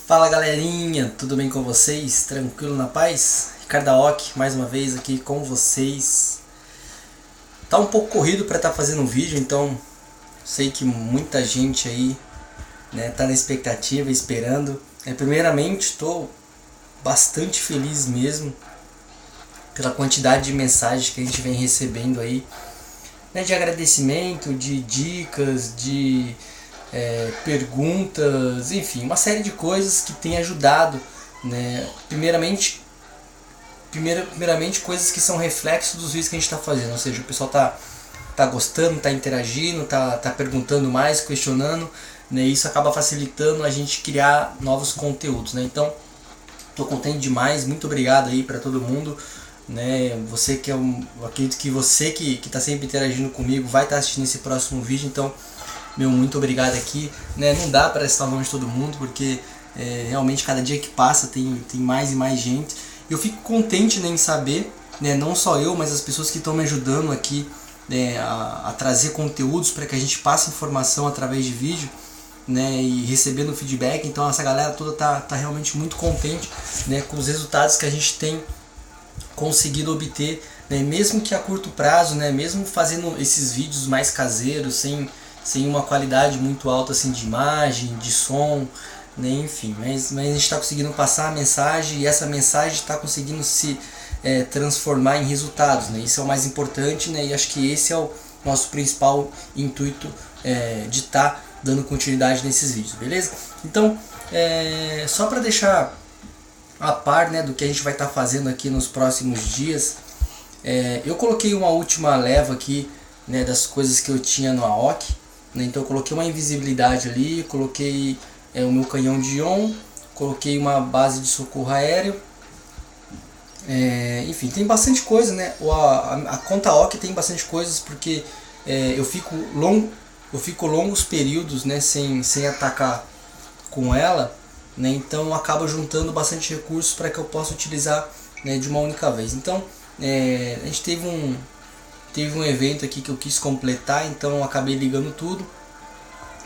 Fala galerinha, tudo bem com vocês? Tranquilo na paz? Ricardo Aoki, mais uma vez aqui com vocês. Tá um pouco corrido para estar fazendo um vídeo, então sei que muita gente aí, né, tá na expectativa, esperando. Primeiramente, estou bastante feliz mesmo pela quantidade de mensagens que a gente vem recebendo aí, né, de agradecimento, de dicas, de perguntas, enfim, uma série de coisas que tem ajudado, né? Primeiramente coisas que são reflexo dos vídeos que a gente está fazendo, ou seja, o pessoal tá gostando, tá interagindo, tá perguntando mais, questionando, né? Isso acaba facilitando a gente criar novos conteúdos, né? Então, tô contente demais, muito obrigado aí para todo mundo, né? Você que eu acredito que você que tá sempre interagindo comigo vai estar assistindo esse próximo vídeo, então muito obrigado aqui, né? Não dá para estar longe de todo mundo, porque realmente cada dia que passa tem mais e mais gente. Eu fico contente, né, em saber, né, não só eu, mas as pessoas que estão me ajudando aqui, né, a trazer conteúdos para que a gente passe informação através de vídeo, né, e recebendo feedback. Então essa galera toda tá realmente muito contente, né, com os resultados que a gente tem conseguido obter, né, mesmo que a curto prazo, né, mesmo fazendo esses vídeos mais caseiros, sem uma qualidade muito alta assim, de imagem, de som, né, enfim, mas a gente está conseguindo passar a mensagem e essa mensagem está conseguindo se transformar em resultados, né, isso é o mais importante, né, e acho que esse é o nosso principal intuito de estar dando continuidade nesses vídeos, beleza? Então, só para deixar a par, né, do que a gente vai estar fazendo aqui nos próximos dias, eu coloquei uma última leva aqui, né, das coisas que eu tinha no Aoki. Então eu coloquei uma invisibilidade ali, coloquei o meu canhão de ion, coloquei uma base de socorro aéreo, enfim, tem bastante coisa, né? A conta Aoki tem bastante coisas porque eu fico longos períodos, né, sem atacar com ela, né? Então acaba juntando bastante recursos para que eu possa utilizar, né, de uma única vez. Então a gente teve um evento aqui que eu quis completar, então eu acabei ligando tudo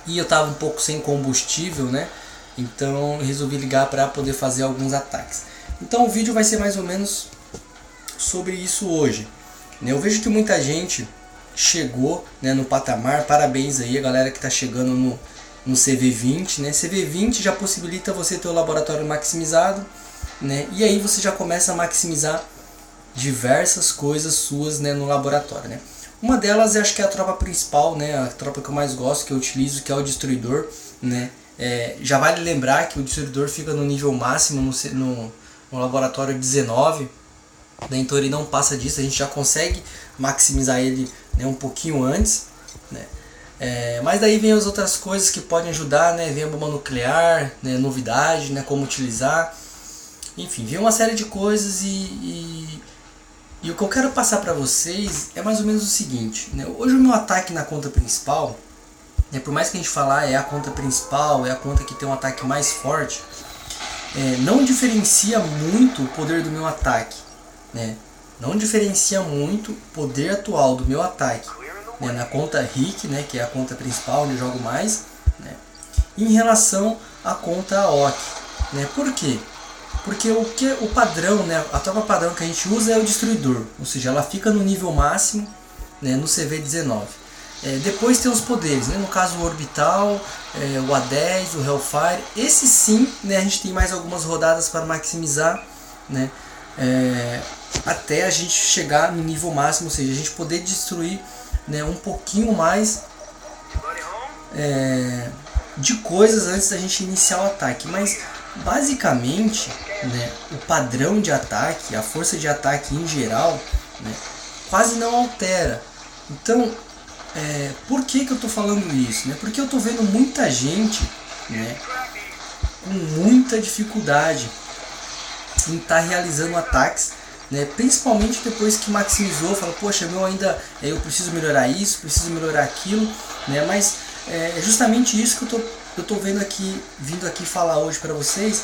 e eu estava um pouco sem combustível, né? Então eu resolvi ligar para poder fazer alguns ataques. Então o vídeo vai ser mais ou menos sobre isso hoje, né? Eu vejo que muita gente chegou, né, no patamar. Parabéns aí a galera que está chegando no CV20, né? CV20 já possibilita você ter o laboratório maximizado, né? E aí você já começa a maximizar diversas coisas suas, né, no laboratório, né? Uma delas acho que é a tropa principal, né, a tropa que eu mais gosto, que eu utilizo, que é o destruidor, né? Já vale lembrar que o destruidor fica no nível máximo no laboratório 19, né? Então ele não passa disso, a gente já consegue maximizar ele, né, um pouquinho antes, né? Mas daí vem as outras coisas que podem ajudar, né? Vem a bomba nuclear, né, novidade, né, como utilizar, enfim, vem uma série de coisas e o que eu quero passar para vocês é mais ou menos o seguinte, né? Hoje o meu ataque na conta principal, né, por mais que a gente falar é a conta principal, é a conta que tem um ataque mais forte, não diferencia muito o poder do meu ataque, né? Não diferencia muito o poder atual do meu ataque, né, na conta RIC, né, que é a conta principal onde eu jogo mais, né, em relação à conta Aoki, né? Por quê? Porque o padrão, né, a tropa padrão que a gente usa é o destruidor, ou seja, ela fica no nível máximo, né, no CV19. Depois tem os poderes, né, no caso o orbital, o A10, o Hellfire, esse sim, né, a gente tem mais algumas rodadas para maximizar, né, até a gente chegar no nível máximo, ou seja, a gente poder destruir, né, um pouquinho mais de coisas antes da gente iniciar o ataque, mas basicamente, né, o padrão de ataque, a força de ataque em geral, né, quase não altera. Então, por que eu estou falando isso? Né? Porque eu estou vendo muita gente, né, com muita dificuldade em estar realizando ataques, né, principalmente depois que maximizou, fala, poxa, meu ainda eu preciso melhorar isso, preciso melhorar aquilo, né, mas é justamente isso que eu tô vendo aqui, vindo aqui falar hoje para vocês,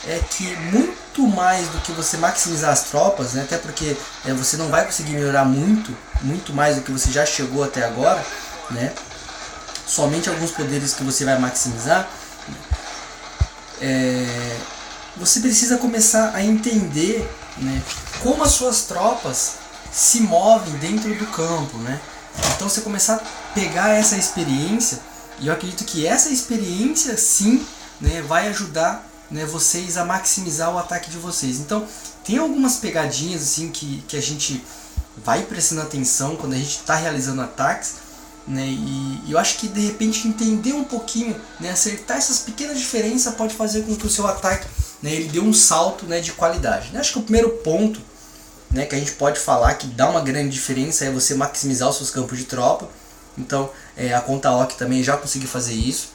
é que muito mais do que você maximizar as tropas, né, até porque você não vai conseguir melhorar muito mais do que você já chegou até agora, né, somente alguns poderes que você vai maximizar. você precisa começar a entender, né, como as suas tropas se movem dentro do campo, né? Então você começar a pegar essa experiência, e eu acredito que essa experiência sim, né, vai ajudar, né, vocês a maximizar o ataque de vocês. Então tem algumas pegadinhas assim que a gente vai prestando atenção quando a gente está realizando ataques, né, e eu acho que de repente entender um pouquinho, né, acertar essas pequenas diferenças pode fazer com que o seu ataque, né, ele dê um salto, né, de qualidade. Acho que o primeiro ponto, né, que a gente pode falar que dá uma grande diferença é você maximizar os seus campos de tropa. Então a conta OC também já consegui fazer isso,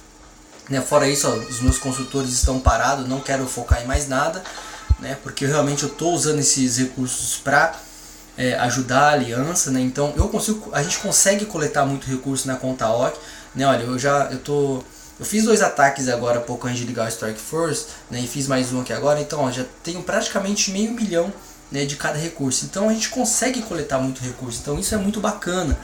né. Fora isso, ó, os meus construtores estão parados, não quero focar em mais nada, né, porque realmente eu estou usando esses recursos para ajudar a aliança, né. Então a gente consegue coletar muito recurso na conta OC, né. Olha, eu fiz 2 ataques agora há pouco antes de ligar o Strike Force, né, e fiz mais um aqui agora, então ó, já tenho praticamente 500 mil, né, de cada recurso. Então a gente consegue coletar muito recurso, então isso é muito bacana,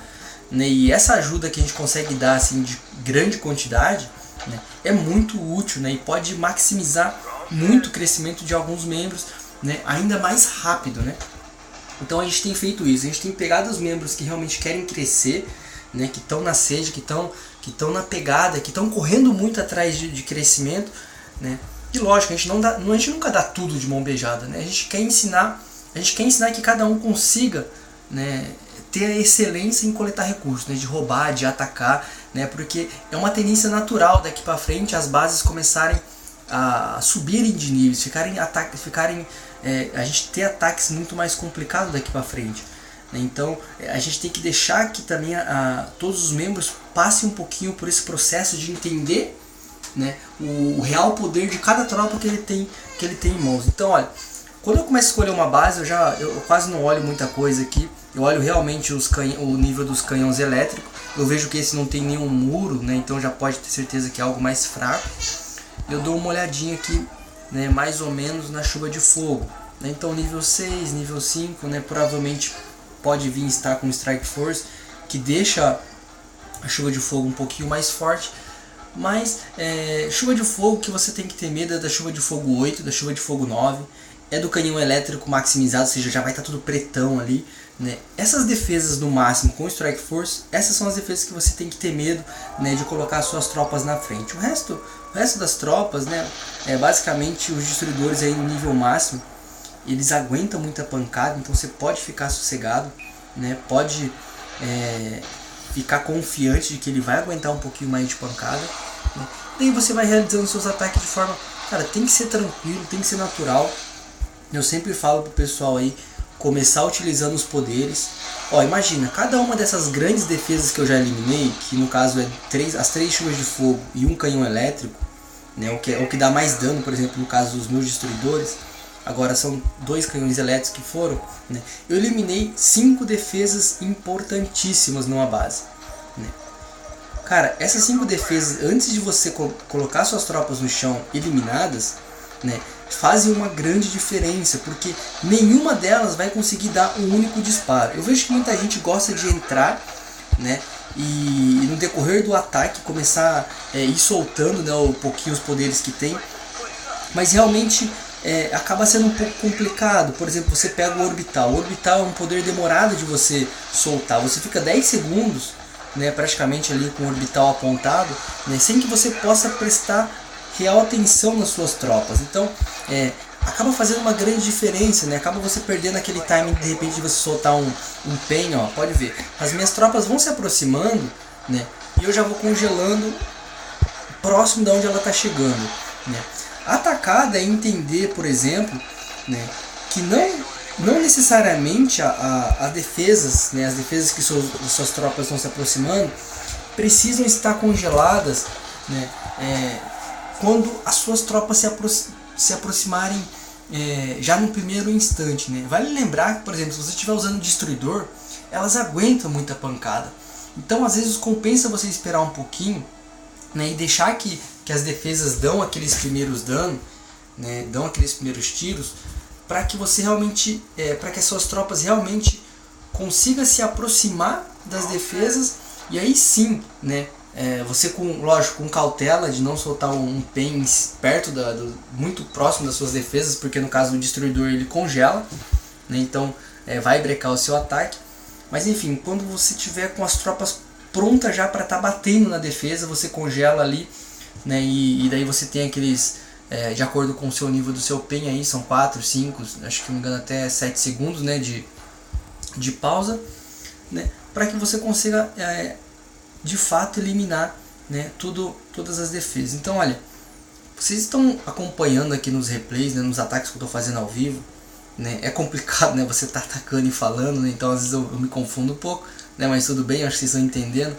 né, e essa ajuda que a gente consegue dar assim, de grande quantidade, né, é muito útil, né, e pode maximizar muito o crescimento de alguns membros, né, ainda mais rápido, né. Então a gente tem feito isso, a gente tem pegado os membros que realmente querem crescer, né, que estão na sede, que estão na pegada, que estão correndo muito atrás de crescimento, né. E lógico, a gente nunca dá tudo de mão beijada, né. A gente quer ensinar que cada um consiga, né, ter a excelência em coletar recursos, né, de roubar, de atacar, né, porque é uma tendência natural daqui para frente as bases começarem a subirem de níveis, a gente ter ataques muito mais complicados daqui para frente, né. Então a gente tem que deixar que também todos os membros passem um pouquinho por esse processo de entender, né, o real poder de cada tropa que ele tem em mãos. Então olha, quando eu começo a escolher uma base, eu quase não olho muita coisa aqui. Eu olho realmente o nível dos canhões elétricos. Eu vejo que esse não tem nenhum muro, né, então já pode ter certeza que é algo mais fraco. Eu dou uma olhadinha aqui, né, mais ou menos na chuva de fogo, né. Então nível 6, nível 5, né, provavelmente pode vir estar com Strike Force, que deixa a chuva de fogo um pouquinho mais forte. Mas chuva de fogo que você tem que ter medo é da chuva de fogo 8, da chuva de fogo 9. É do canhão elétrico maximizado, ou seja, já vai estar tudo pretão ali, né. Essas defesas no máximo com o Strike Force, essas são as defesas que você tem que ter medo, né, de colocar as suas tropas na frente. O resto das tropas, né, basicamente os destruidores aí no nível máximo, eles aguentam muita pancada, então você pode ficar sossegado, né, pode ficar confiante de que ele vai aguentar um pouquinho mais de pancada, né. Daí você vai realizando seus ataques de forma, cara, tem que ser tranquilo, tem que ser natural. Eu sempre falo pro pessoal aí começar utilizando os poderes. Ó, imagina, cada uma dessas grandes defesas que eu já eliminei, que no caso as 3 chuvas de fogo e um canhão elétrico, né, o que dá mais dano, por exemplo, no caso dos meus destruidores. Agora são 2 canhões elétricos que foram, né, eu eliminei 5 defesas importantíssimas numa base, né. Cara, essas 5 defesas, antes de você colocar suas tropas no chão eliminadas, né, fazem uma grande diferença, porque nenhuma delas vai conseguir dar um único disparo. Eu vejo que muita gente gosta de entrar, né, e no decorrer do ataque começar a ir soltando, né, um pouquinho os poderes que tem, mas realmente acaba sendo um pouco complicado. Por exemplo, você pega o orbital. O orbital é um poder demorado de você soltar. Você fica 10 segundos, né, praticamente ali com o orbital apontado, né, sem que você possa prestar real atenção nas suas tropas. Então acaba fazendo uma grande diferença, né? Acaba você perdendo aquele timing de repente de você soltar um pen, ó, pode ver. As minhas tropas vão se aproximando, né? E eu já vou congelando próximo de onde ela está chegando, né? A atacada é entender, por exemplo, né, que não necessariamente a defesas, né, as defesas que suas tropas estão se aproximando precisam estar congeladas, né, quando as suas tropas se aproximarem já no primeiro instante, né? Vale lembrar que, por exemplo, se você estiver usando destruidor, elas aguentam muita pancada. Então às vezes compensa você esperar um pouquinho, né, e deixar que as defesas dão aqueles primeiros danos, né, dão aqueles primeiros tiros, para que você realmente, para que as suas tropas realmente consigam se aproximar das defesas, e aí sim, né, Você lógico, com cautela de não soltar um pen perto muito próximo das suas defesas, porque no caso do destruidor ele congela, né? Então vai brecar o seu ataque. Mas enfim, quando você tiver com as tropas prontas já para estar batendo na defesa, você congela ali, né? E daí você tem aqueles, de acordo com o seu nível do seu pen aí, são 4, 5, acho que não me engano até 7 segundos, né, de pausa, né, para que você consiga de fato eliminar, né, todas as defesas. Então olha, vocês estão acompanhando aqui nos replays, né, nos ataques que eu estou fazendo ao vivo, né, é complicado, né, você tá atacando e falando, né, então às vezes eu me confundo um pouco, né, mas tudo bem, acho que vocês estão entendendo,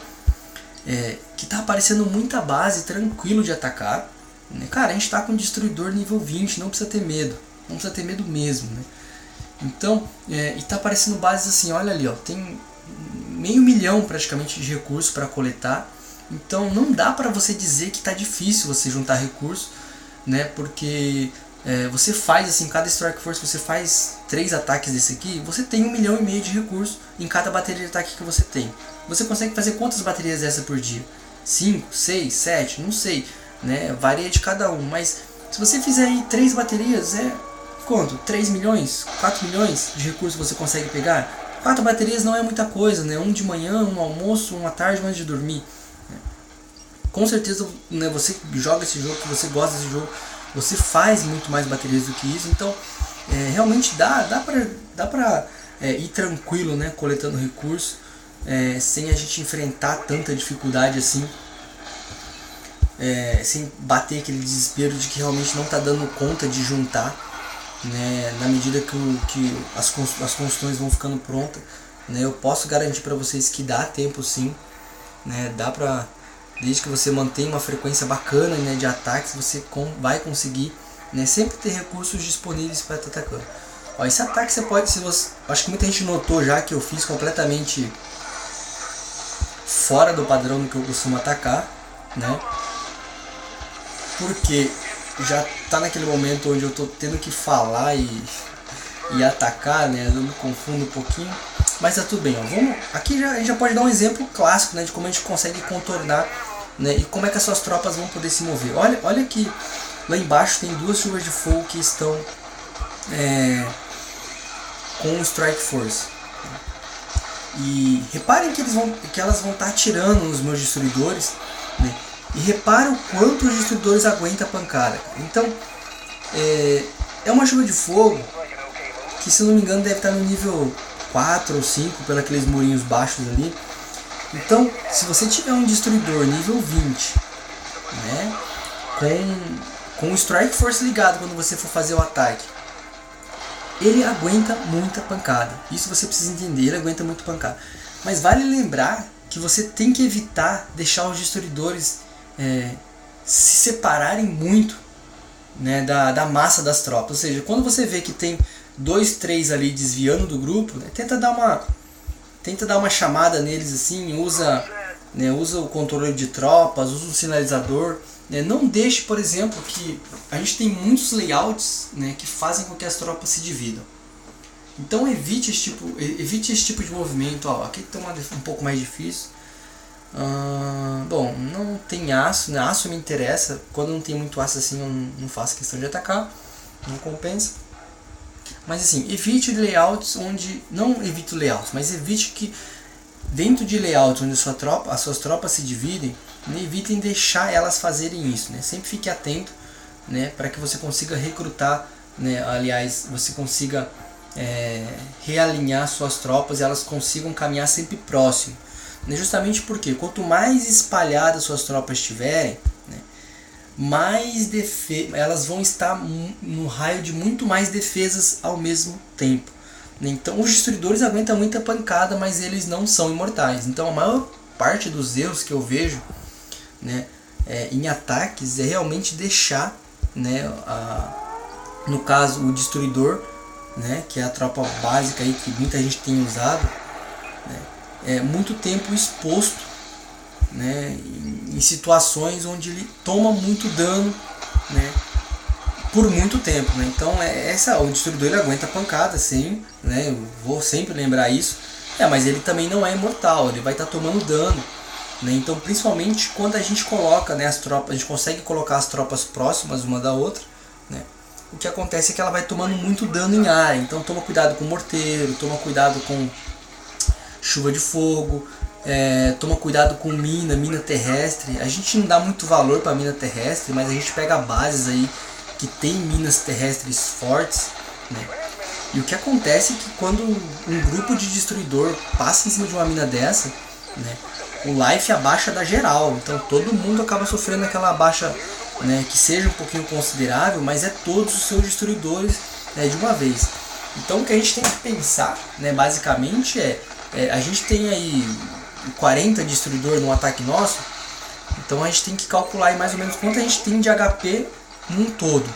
que tá aparecendo muita base tranquilo de atacar, né. Cara, a gente tá com um destruidor nível 20, não precisa ter medo, não precisa ter medo mesmo, né. Então, e tá aparecendo bases assim, olha ali, ó, tem 500 mil praticamente de recursos para coletar. Então não dá para você dizer que tá difícil você juntar recursos, né? Porque você faz assim, cada Strike Force você faz 3 ataques desse aqui, você tem 1,5 milhão de recursos em cada bateria de ataque que você tem. Você consegue fazer quantas baterias dessa por dia? 5, 6, 7, não sei, né? Varia de cada um, mas se você fizer aí 3 baterias, quanto? 3 milhões? 4 milhões de recursos você consegue pegar? 4 baterias não é muita coisa, né? Um de manhã, um no almoço, um à tarde, um antes de dormir. Com certeza, né, você joga esse jogo, que você gosta desse jogo, você faz muito mais baterias do que isso. Então, realmente dá pra ir tranquilo, né, coletando recursos, sem a gente enfrentar tanta dificuldade assim. Sem bater aquele desespero de que realmente não está dando conta de juntar, né, na medida que as construções vão ficando prontas, né, eu posso garantir para vocês que dá tempo sim, né, dá pra, desde que você mantenha uma frequência bacana, né, de ataques, você vai conseguir, né, sempre ter recursos disponíveis para estar atacando. Ó, esse ataque você pode, acho que muita gente notou já que eu fiz completamente fora do padrão do que eu costumo atacar, né, porque já tá naquele momento onde eu tô tendo que falar e atacar, né? Eu me confundo um pouquinho, mas tá tudo bem, ó. Aqui a gente já pode dar um exemplo clássico, né, de como a gente consegue contornar, né, e como é que as suas tropas vão poder se mover. Olha que lá embaixo tem 2 chuvas de fogo que estão com o Strike Force. E reparem que elas vão estar atirando nos meus destruidores, né? E repara o quanto os destruidores aguentam a pancada. Então, é uma chuva de fogo que, se não me engano, deve estar no nível 4 ou 5, pelos aqueles murinhos baixos ali. Então, se você tiver um destruidor nível 20, né, com o Strike Force ligado quando você for fazer o ataque, ele aguenta muita pancada. Isso você precisa entender, ele aguenta muito pancada. Mas vale lembrar que você tem que evitar deixar os destruidores se separarem muito, né, da massa das tropas. Ou seja, quando você vê que tem 2, 3 ali desviando do grupo, né, tenta dar uma chamada neles assim, usa o controle de tropas, usa um sinalizador, né, não deixe, por exemplo, que a gente tem muitos layouts, né, que fazem com que as tropas se dividam. Então evite esse tipo de movimento. Ó, aqui está um pouco mais difícil. Bom, não tem aço, né? Aço me interessa. Quando não tem muito aço assim, eu não faço questão de atacar, não compensa. Mas assim, evite layouts onde, não evite layouts, mas evite que dentro de layouts onde as suas tropas se dividem, né, evitem deixar elas fazerem isso, né? Sempre fique atento, né, para que você consiga recrutar, né, aliás, você consiga realinhar suas tropas e elas consigam caminhar sempre próximo. Justamente porque quanto mais espalhadas suas tropas estiverem, né, mais elas vão estar no raio de muito mais defesas ao mesmo tempo. Então os destruidores aguentam muita pancada, mas eles não são imortais. Então a maior parte dos erros que eu vejo, né, em ataques é realmente deixar, né, no caso o destruidor, né, que é a tropa básica aí que muita gente tem usado, né, muito tempo exposto, né, em situações onde ele toma muito dano, né, por muito tempo, né. Então o destruidor ele aguenta pancada, sim, né, eu vou sempre lembrar isso, mas ele também não é imortal, ele vai estar tomando dano, né? Então, principalmente quando a gente coloca, né, as tropas, a gente consegue colocar as tropas próximas uma da outra, né? O que acontece é que ela vai tomando muito dano em área. Então toma cuidado com morteiro, toma cuidado com chuva de fogo, toma cuidado com mina terrestre. A gente não dá muito valor para mina terrestre, mas a gente pega bases aí que tem minas terrestres fortes, né? E o que acontece é que quando um grupo de destruidor passa em cima de uma mina dessa, né, o life abaixa da geral. Então todo mundo acaba sofrendo aquela baixa, né, que seja um pouquinho considerável, mas é todos os seus destruidores, né, de uma vez. Então o que a gente tem que pensar, né, basicamente a gente tem aí 40 destruidor no ataque nosso, então a gente tem que calcular aí mais ou menos quanto a gente tem de HP num todo,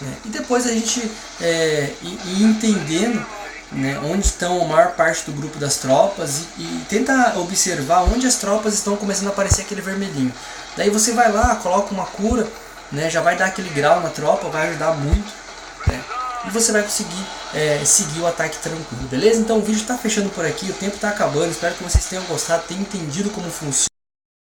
né? E depois a gente ir entendendo, né, onde estão a maior parte do grupo das tropas e tenta observar onde as tropas estão começando a aparecer aquele vermelhinho. Daí você vai lá, coloca uma cura, né, já vai dar aquele grau na tropa, vai ajudar muito, né, e você vai conseguir seguir o ataque tranquilo, beleza? Então o vídeo está fechando por aqui, o tempo está acabando, espero que vocês tenham gostado, tenham entendido como funciona.